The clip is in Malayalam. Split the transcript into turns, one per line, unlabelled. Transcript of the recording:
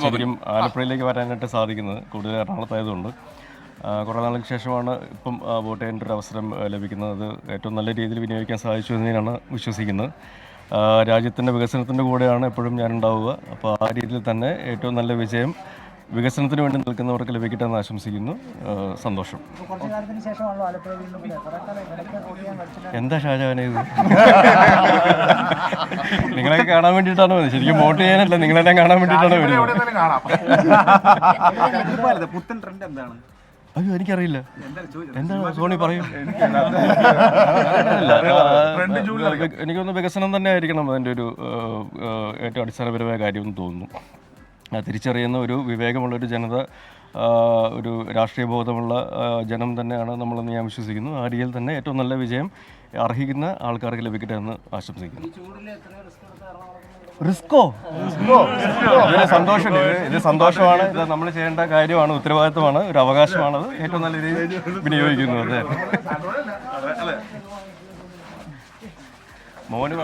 ശരിക്കും ആലപ്പുഴയിലേക്ക് വരാനായിട്ട് സാധിക്കുന്നത് കൂടുതൽ എറണാകുളത്തായതുകൊണ്ട് കുറേ നാൾക്ക് ശേഷമാണ് ഇപ്പം വോട്ട് ചെയ്യാൻ ഒരു അവസരം ലഭിക്കുന്നത്. ഏറ്റവും നല്ല രീതിയിൽ വിനിയോഗിക്കാൻ സാധിച്ചു എന്നതിനാണ് വിശ്വസിക്കുന്നത്. രാജ്യത്തിൻ്റെ വികസനത്തിൻ്റെ കൂടെയാണ് എപ്പോഴും ഞാനുണ്ടാവുക. അപ്പോൾ ആ രീതിയിൽ തന്നെ ഏറ്റവും നല്ല വിജയം വികസനത്തിന് വേണ്ടി നിൽക്കുന്നവർക്ക് ലഭിക്കട്ടെ എന്ന് ആശംസിക്കുന്നു. സന്തോഷം. എന്താ ഷാജഹാനെ ഇത്? നിങ്ങളെ കാണാൻ വേണ്ടിയിട്ടാണ് വരുന്നത്. ശരിക്കും വോട്ട് ചെയ്യാനല്ല, നിങ്ങളെല്ലാം കാണാൻ വേണ്ടിയിട്ടാണ് വരുന്നത്. അയ്യോ എനിക്കറിയില്ല, എന്താണ് സോണി പറയൂ. എനിക്കൊന്ന് വികസനം തന്നെ ആയിരിക്കണം അതിൻ്റെ ഒരു ഏറ്റവും അടിസ്ഥാനപരമായ കാര്യമെന്ന് തോന്നുന്നു. തിരിച്ചറിയുന്ന ഒരു വിവേകമുള്ളൊരു ജനത, ഒരു രാഷ്ട്രീയ ബോധമുള്ള ജനം തന്നെയാണ് നമ്മളെന്ന് ഞാൻ വിശ്വസിക്കുന്നു. ആ രീതിയിൽ തന്നെ ഏറ്റവും നല്ല വിജയം അർഹിക്കുന്ന ആൾക്കാർക്ക് ലഭിക്കട്ടെ എന്ന് ആശംസിക്കുന്നു. റിസ്കോ? സന്തോഷം, ഇത് സന്തോഷമാണ്. ഇത് നമ്മൾ ചെയ്യേണ്ട കാര്യമാണ്, ഉത്തരവാദിത്വമാണ്, ഒരു അവകാശമാണത്. ഏറ്റവും നല്ല രീതിയിൽ വിനിയോഗിക്കുന്നു. അതെ മോന്